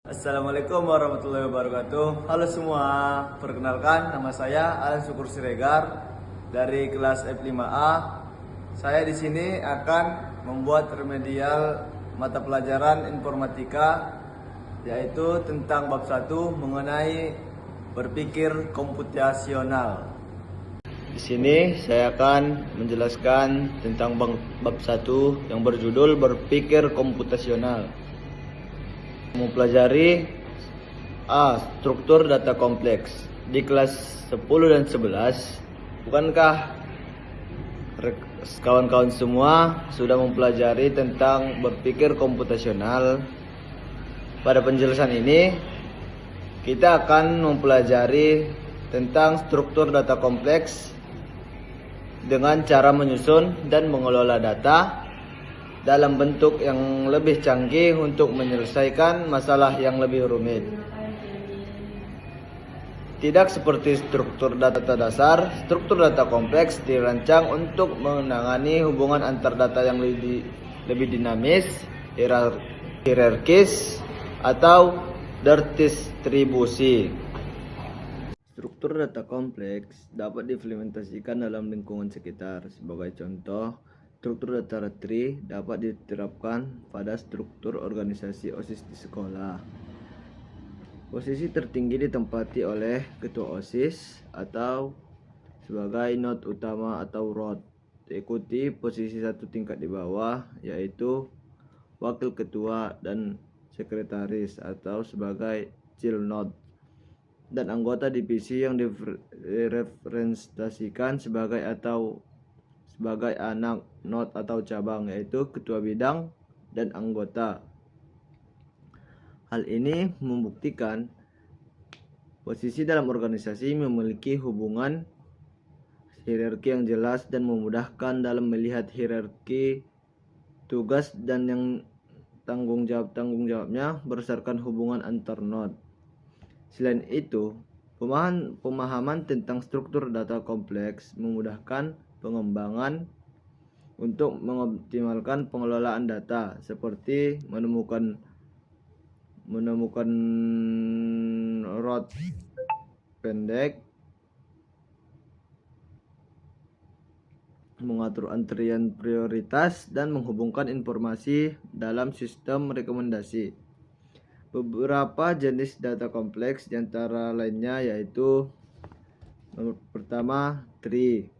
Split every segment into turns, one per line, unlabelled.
Assalamualaikum warahmatullahi wabarakatuh. Halo semua, perkenalkan nama saya Alan Syukur Siregar dari kelas F5A. Saya di sini akan membuat remedial mata pelajaran informatika, yaitu tentang bab 1 mengenai berpikir komputasional. Di sini saya akan menjelaskan tentang bab 1 yang berjudul berpikir komputasional. Mempelajari struktur data kompleks. Di kelas 10 dan 11, bukankah kawan-kawan semua sudah mempelajari tentang berpikir komputasional? Pada penjelasan ini, kita akan mempelajari tentang struktur data kompleks dengan cara menyusun dan mengelola data dalam bentuk yang lebih canggih untuk menyelesaikan masalah yang lebih rumit. Tidak seperti struktur data dasar, struktur data kompleks dirancang untuk menangani hubungan antar data yang lebih dinamis, hierarkis, atau terdistribusi. Struktur data kompleks dapat diimplementasikan dalam lingkungan sekitar. Sebagai contoh, struktur data tree dapat diterapkan pada struktur organisasi OSIS di sekolah. Posisi tertinggi ditempati oleh ketua OSIS atau sebagai node utama atau root. Diikuti posisi satu tingkat di bawah, yaitu wakil ketua dan sekretaris atau sebagai child node, dan anggota divisi yang direpresentasikan sebagai anak node atau cabang, yaitu ketua bidang dan anggota. Hal ini membuktikan posisi dalam organisasi memiliki hubungan hierarki yang jelas dan memudahkan dalam melihat hierarki tugas dan yang tanggung jawabnya berdasarkan hubungan antar node. Selain itu, pemahaman tentang struktur data kompleks memudahkan pengembangan untuk mengoptimalkan pengelolaan data, seperti menemukan root pendek, mengatur antrian prioritas, dan menghubungkan informasi dalam sistem rekomendasi. Beberapa jenis data kompleks diantara lainnya yaitu: nomor pertama, tree.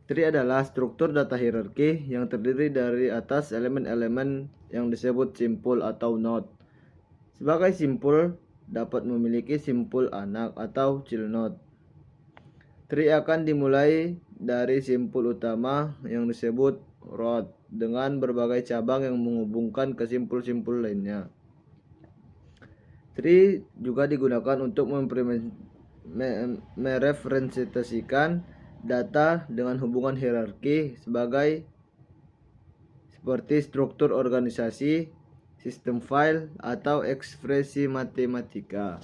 Tree adalah struktur data hierarki yang terdiri dari atas elemen-elemen yang disebut simpul atau node. Sebagai simpul dapat memiliki simpul anak atau child node. Tree akan dimulai dari simpul utama yang disebut root dengan berbagai cabang yang menghubungkan ke simpul-simpul lainnya. Tree juga digunakan untuk merepresentasikan data dengan hubungan hierarki seperti struktur organisasi, sistem file, atau ekspresi matematika.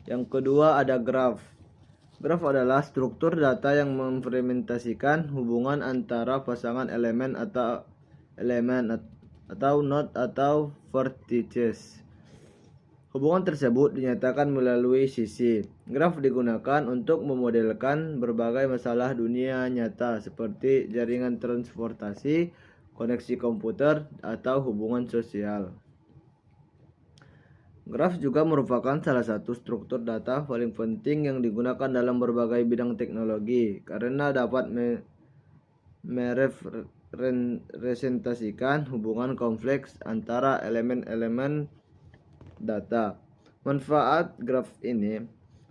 Yang kedua ada graph. Graph adalah struktur data yang memfragmentasikan hubungan antara pasangan elemen atau node atau vertices. Hubungan tersebut dinyatakan melalui sisi. Graf digunakan untuk memodelkan berbagai masalah dunia nyata seperti jaringan transportasi, koneksi komputer, atau hubungan sosial. Graf juga merupakan salah satu struktur data paling penting yang digunakan dalam berbagai bidang teknologi karena dapat merepresentasikan hubungan kompleks antara elemen-elemen data. Manfaat graf ini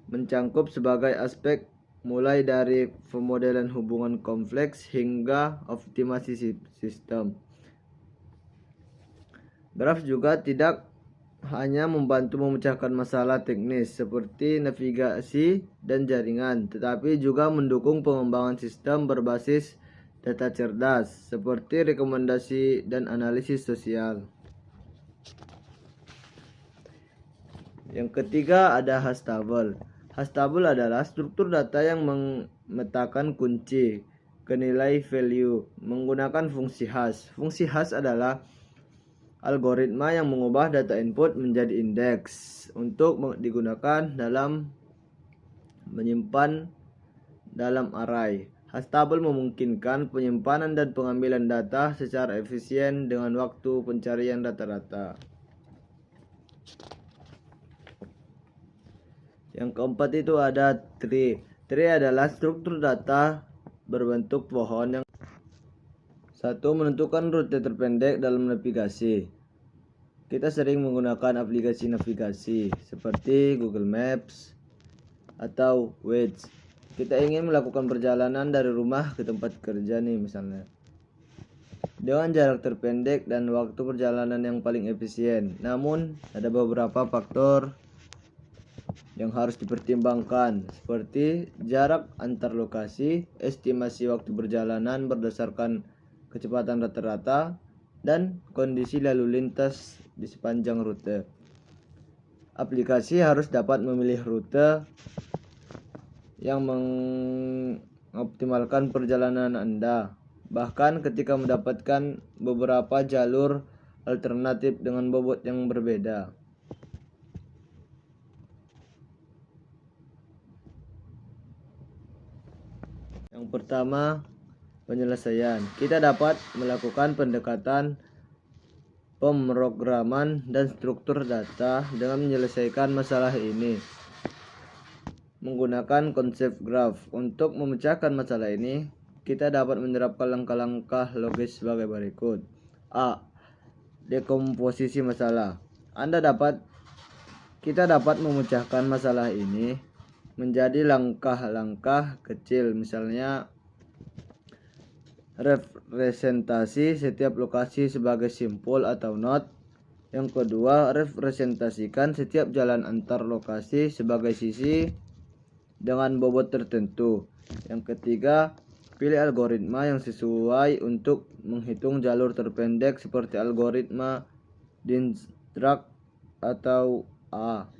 mencangkup sebagai aspek mulai dari pemodelan hubungan kompleks hingga optimasi sistem. Graf juga tidak hanya membantu memecahkan masalah teknis seperti navigasi dan jaringan, tetapi juga mendukung pengembangan sistem berbasis data cerdas seperti rekomendasi dan analisis sosial. Yang ketiga ada hash table. Hash table adalah struktur data yang memetakan kunci ke nilai value menggunakan fungsi hash. Fungsi hash adalah algoritma yang mengubah data input menjadi indeks untuk digunakan dalam menyimpan dalam array. Hastable memungkinkan penyimpanan dan pengambilan data secara efisien dengan waktu pencarian rata-rata. Yang keempat itu ada tree. Tree adalah struktur data berbentuk pohon yang satu menentukan rute terpendek dalam navigasi. Kita sering menggunakan aplikasi navigasi seperti Google Maps atau Waze. Kita ingin melakukan perjalanan dari rumah ke tempat kerja nih misalnya, dengan jarak terpendek dan waktu perjalanan yang paling efisien. Namun ada beberapa faktor yang harus dipertimbangkan seperti jarak antar lokasi, estimasi waktu perjalanan berdasarkan kecepatan rata-rata, dan kondisi lalu lintas di sepanjang rute. Aplikasi harus dapat memilih rute yang mengoptimalkan perjalanan Anda, bahkan ketika mendapatkan beberapa jalur alternatif dengan bobot yang berbeda. Yang pertama, penyelesaian. Kita dapat melakukan pendekatan pemrograman dan struktur data dengan menyelesaikan masalah ini menggunakan konsep graph. Untuk memecahkan masalah ini, kita dapat menerapkan langkah-langkah logis sebagai berikut. A. Dekomposisi masalah. Kita dapat memecahkan masalah ini menjadi langkah-langkah kecil, misalnya representasi setiap lokasi sebagai simpul atau node. Yang kedua, representasikan setiap jalan antar lokasi sebagai sisi dengan bobot tertentu. Yang ketiga, pilih algoritma yang sesuai untuk menghitung jalur terpendek seperti algoritma Dirac atau A.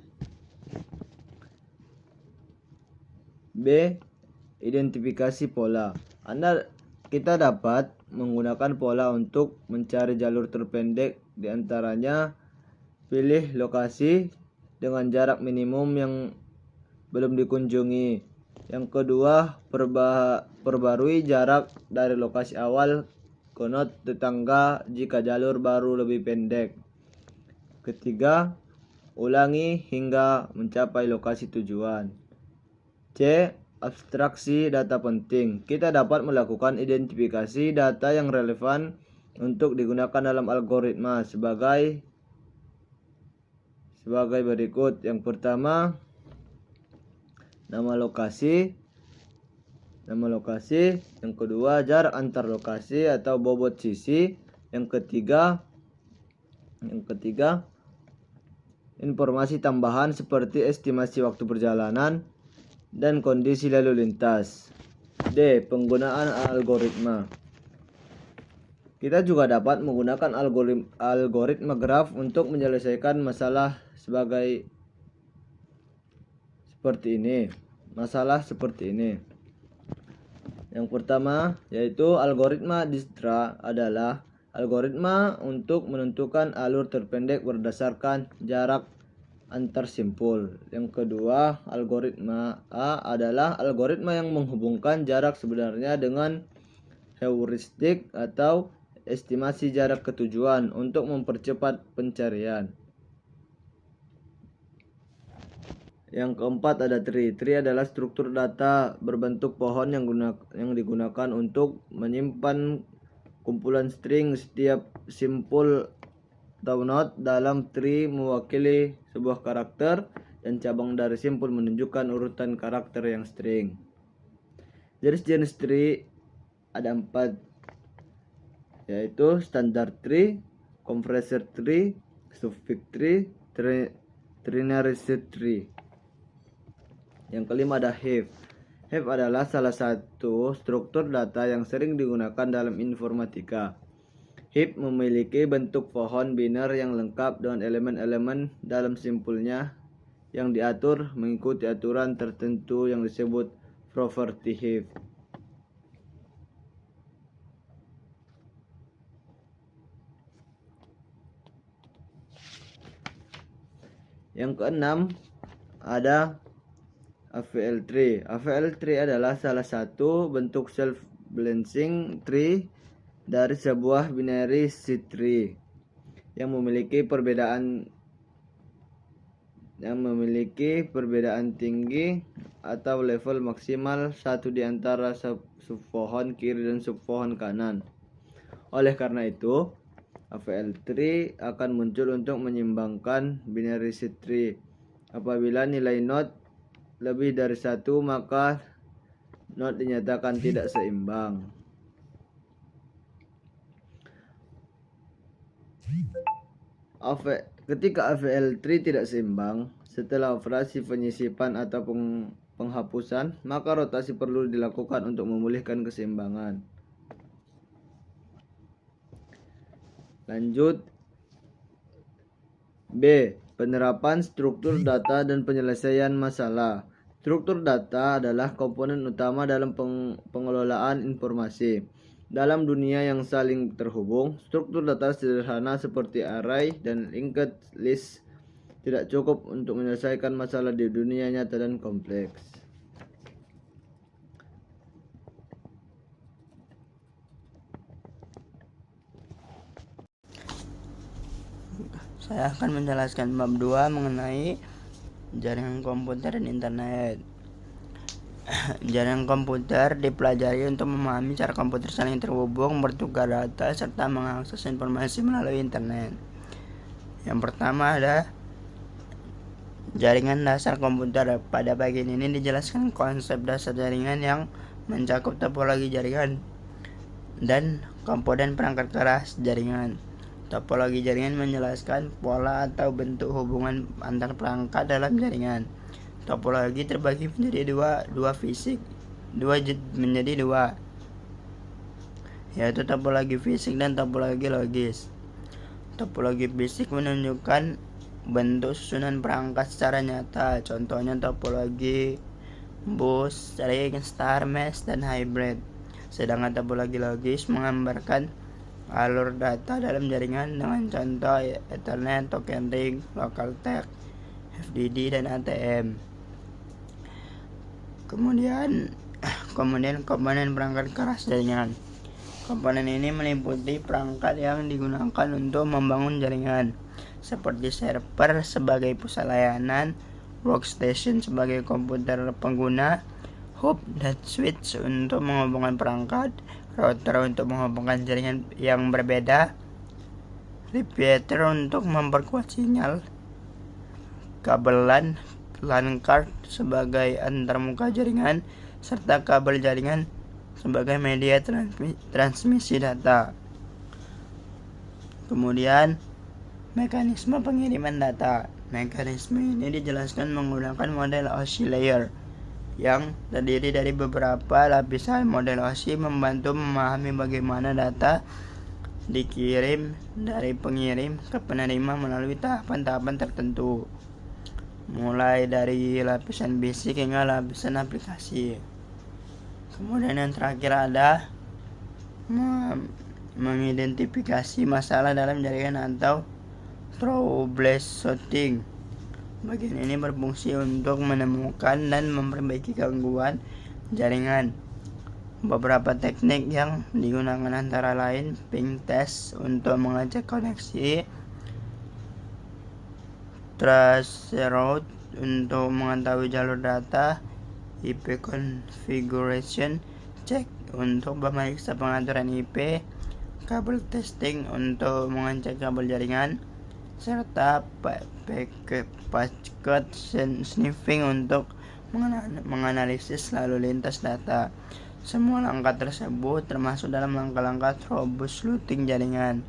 B. Identifikasi pola. Kita dapat menggunakan pola untuk mencari jalur terpendek, di antaranya pilih lokasi dengan jarak minimum yang belum dikunjungi. Yang kedua, perbarui jarak dari lokasi awal ke node tetangga jika jalur baru lebih pendek. Ketiga, ulangi hingga mencapai lokasi tujuan. C. Abstraksi data penting. Kita dapat melakukan identifikasi data yang relevan untuk digunakan dalam algoritma sebagai berikut. Yang pertama, nama lokasi. Yang kedua, jarak antar lokasi atau bobot sisi. Yang ketiga, informasi tambahan seperti estimasi waktu perjalanan dan kondisi lalu lintas. D. Penggunaan algoritma. Kita juga dapat menggunakan algoritma graph untuk menyelesaikan masalah seperti ini. Yang pertama yaitu algoritma Dijkstra adalah algoritma untuk menentukan alur terpendek berdasarkan jarak antar simpul. Yang kedua, algoritma A adalah algoritma yang menghubungkan jarak sebenarnya dengan heuristik atau estimasi jarak ke tujuan untuk mempercepat pencarian. Yang keempat ada tree. Tree adalah struktur data berbentuk pohon yang digunakan untuk menyimpan kumpulan string. Setiap simpul atau node dalam tree mewakili sebuah karakter dan cabang dari simpul menunjukkan urutan karakter yang string. Jenis-jenis tree ada 4, yaitu standard tree, compressor tree, suffix tree, ternary seed tree. Yang kelima ada heap. Heap adalah salah satu struktur data yang sering digunakan dalam informatika. Heap memiliki bentuk pohon biner yang lengkap dengan elemen-elemen dalam simpulnya yang diatur mengikuti aturan tertentu yang disebut property heap. Yang keenam ada AVL tree. AVL tree adalah salah satu bentuk self-balancing tree dari sebuah binary seed tree yang memiliki perbedaan tinggi atau level maksimal satu di antara subpohon kiri dan subpohon kanan. Oleh karena itu, AVL tree akan muncul untuk menyeimbangkan binary seed tree. Apabila nilai node lebih dari 1, maka node dinyatakan tidak seimbang. Ketika AVL tree tidak seimbang, setelah operasi penyisipan atau penghapusan, maka rotasi perlu dilakukan untuk memulihkan keseimbangan. Lanjut. B. Penerapan struktur data dan penyelesaian masalah. Struktur data adalah komponen utama dalam pengelolaan informasi. Dalam dunia yang saling terhubung, struktur data sederhana seperti array dan linked list tidak cukup untuk menyelesaikan masalah di dunia nyata dan kompleks.
Saya akan menjelaskan bab 2 mengenai jaringan komputer dan internet. Jaringan komputer dipelajari untuk memahami cara komputer saling terhubung, bertukar data, serta mengakses informasi melalui internet. Yang pertama ada jaringan dasar komputer. Pada bagian ini dijelaskan konsep dasar jaringan yang mencakup topologi jaringan dan komponen perangkat keras jaringan. Topologi jaringan menjelaskan pola atau bentuk hubungan antar perangkat dalam jaringan. Topologi terbagi menjadi dua, yaitu topologi fisik dan topologi logis. Topologi fisik menunjukkan bentuk susunan perangkat secara nyata, contohnya topologi bus, ring, star, mesh, dan hybrid. Sedangkan topologi logis menggambarkan alur data dalam jaringan dengan contoh Ethernet, token ring, local tag, FDD, dan ATM. Kemudian komponen perangkat keras jaringan. Komponen ini meliputi perangkat yang digunakan untuk membangun jaringan, seperti server sebagai pusat layanan, workstation sebagai komputer pengguna, hub dan switch untuk menghubungkan perangkat, router untuk menghubungkan jaringan yang berbeda, repeater untuk memperkuat sinyal, kabel LAN card sebagai antarmuka jaringan, serta kabel jaringan sebagai media transmisi data. Kemudian mekanisme pengiriman data. Mekanisme ini dijelaskan menggunakan model OSI layer yang terdiri dari beberapa lapisan. Model OSI membantu memahami bagaimana data dikirim dari pengirim ke penerima melalui tahapan-tahapan tertentu, mulai dari lapisan basic hingga lapisan aplikasi. Kemudian yang terakhir ada mengidentifikasi masalah dalam jaringan atau troubleshooting. Bagian ini berfungsi untuk menemukan dan memperbaiki gangguan jaringan. Beberapa teknik yang digunakan antara lain ping test untuk mengecek koneksi, traceroute untuk mengetahui jalur data, IP configuration check untuk memeriksa pengaturan IP, kabel testing untuk mengecek kabel jaringan, serta packet sniffing untuk menganalisis lalu lintas data. Semua langkah tersebut termasuk dalam langkah-langkah troubleshooting jaringan.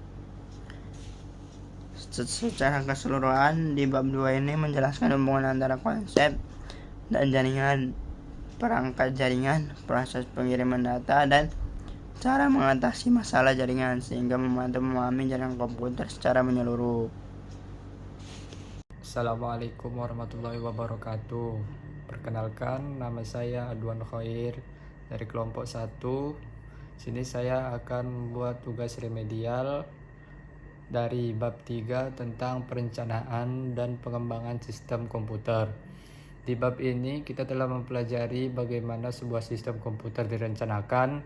Secara keseluruhan, di bab 2 ini menjelaskan hubungan antara konsep dan jaringan, perangkat jaringan, proses pengiriman data, dan cara mengatasi masalah jaringan, sehingga membantu memahami jaringan komputer secara menyeluruh.
Assalamualaikum warahmatullahi wabarakatuh. Perkenalkan, nama saya Adwan Khair dari kelompok 1. Sini saya akan membuat tugas remedial dari bab 3 tentang perencanaan dan pengembangan sistem komputer. Di bab ini kita telah mempelajari bagaimana sebuah sistem komputer direncanakan,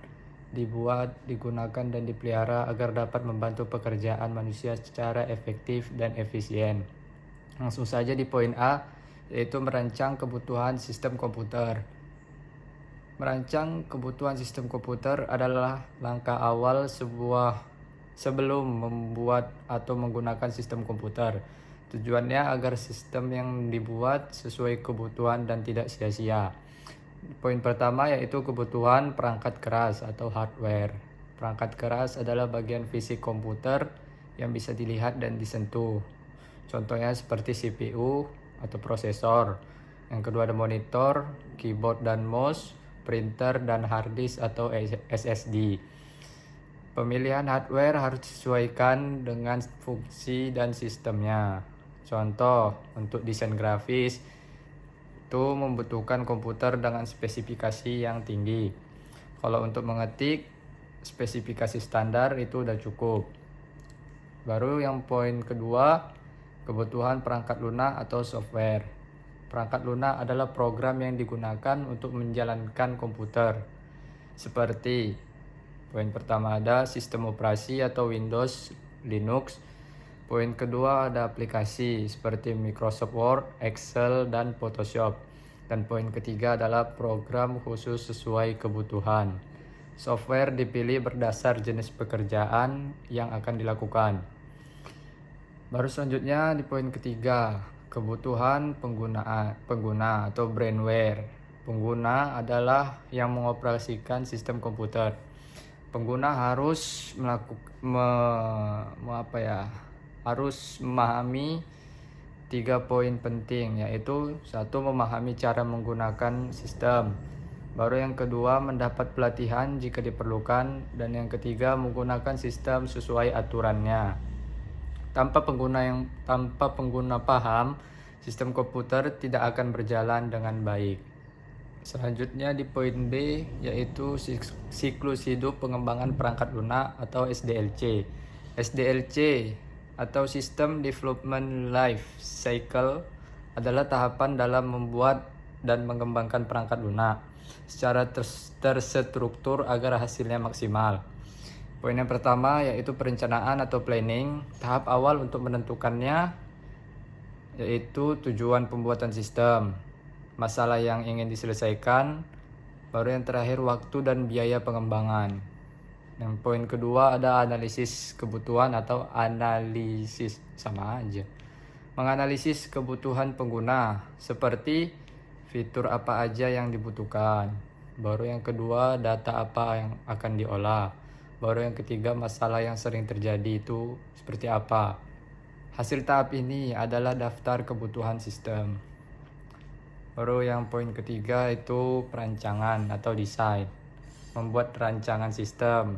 dibuat, digunakan, dan dipelihara agar dapat membantu pekerjaan manusia secara efektif dan efisien. Langsung saja di poin A, yaitu merancang kebutuhan sistem komputer. Merancang kebutuhan sistem komputer adalah langkah awal sebelum membuat atau menggunakan sistem komputer. Tujuannya agar sistem yang dibuat sesuai kebutuhan dan tidak sia-sia. Poin pertama yaitu kebutuhan perangkat keras atau hardware. Perangkat keras adalah bagian fisik komputer yang bisa dilihat dan disentuh. Contohnya seperti CPU atau prosesor. Yang kedua ada monitor, keyboard dan mouse, printer, dan hard disk atau SSD. Pemilihan hardware harus disesuaikan dengan fungsi dan sistemnya. Contoh, untuk desain grafis itu membutuhkan komputer dengan spesifikasi yang tinggi. Kalau untuk mengetik, spesifikasi standar itu udah cukup. Baru yang poin kedua, kebutuhan perangkat lunak atau software. Perangkat lunak adalah program yang digunakan untuk menjalankan komputer. Seperti poin pertama ada sistem operasi atau Windows, Linux. Poin kedua ada aplikasi seperti Microsoft Word, Excel, dan Photoshop. Dan poin ketiga adalah program khusus sesuai kebutuhan. Software dipilih berdasar jenis pekerjaan yang akan dilakukan. Baru selanjutnya di poin ketiga, kebutuhan pengguna atau brainware. Pengguna adalah yang mengoperasikan sistem komputer. Pengguna harus harus memahami 3 poin penting, yaitu 1. Memahami cara menggunakan sistem. Baru yang kedua, mendapat pelatihan jika diperlukan, dan yang ketiga, menggunakan sistem sesuai aturannya. Tanpa pengguna paham, sistem komputer tidak akan berjalan dengan baik. Selanjutnya di poin B, yaitu siklus hidup pengembangan perangkat lunak atau SDLC. SDLC atau System Development Life Cycle adalah tahapan dalam membuat dan mengembangkan perangkat lunak secara terstruktur agar hasilnya maksimal. Poin yang pertama yaitu perencanaan atau planning. Tahap awal untuk menentukannya yaitu tujuan pembuatan sistem, masalah yang ingin diselesaikan, baru yang terakhir waktu dan biaya pengembangan. Dan poin kedua ada analisis kebutuhan atau analisis, sama aja. Menganalisis kebutuhan pengguna seperti fitur apa aja yang dibutuhkan. Baru yang kedua data apa yang akan diolah. Baru yang ketiga masalah yang sering terjadi itu seperti apa. Hasil tahap ini adalah daftar kebutuhan sistem. Baru yang poin ketiga itu perancangan atau desain. Membuat rancangan sistem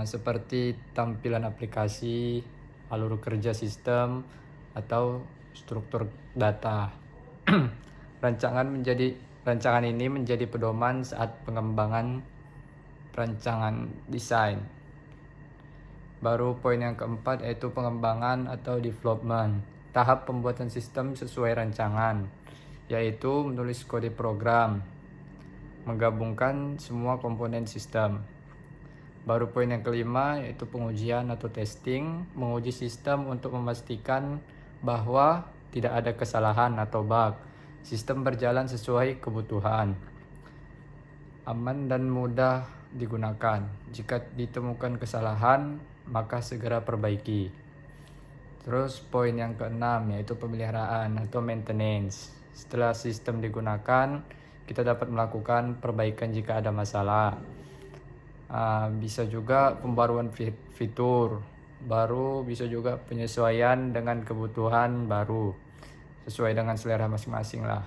seperti tampilan aplikasi, alur kerja sistem, atau struktur data. Rancangan ini menjadi pedoman saat pengembangan rancangan desain. Baru poin yang keempat yaitu pengembangan atau development. Tahap pembuatan sistem sesuai rancangan, yaitu menulis kode program, menggabungkan semua komponen sistem. Baru poin yang kelima yaitu pengujian atau testing, menguji sistem untuk memastikan bahwa tidak ada kesalahan atau bug. Sistem berjalan sesuai kebutuhan, aman dan mudah digunakan. Jika ditemukan kesalahan, maka segera perbaiki. Terus poin yang keenam yaitu pemeliharaan atau maintenance. Setelah sistem digunakan, kita dapat melakukan perbaikan jika ada masalah. Bisa juga pembaruan fitur baru, bisa juga penyesuaian dengan kebutuhan baru sesuai dengan selera masing-masing lah.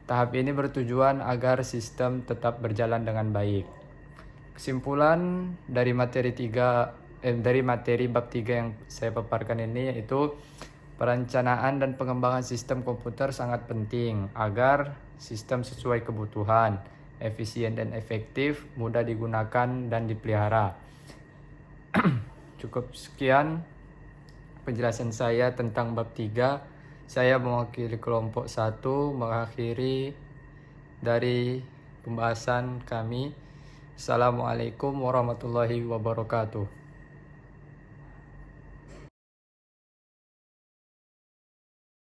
Tahap ini bertujuan agar sistem tetap berjalan dengan baik. Kesimpulan dari materi bab 3 yang saya paparkan ini yaitu perencanaan dan pengembangan sistem komputer sangat penting agar sistem sesuai kebutuhan, efisien dan efektif, mudah digunakan dan dipelihara. Cukup sekian penjelasan saya tentang bab 3. Saya mewakili kelompok 1 mengakhiri dari pembahasan kami. Assalamualaikum warahmatullahi wabarakatuh.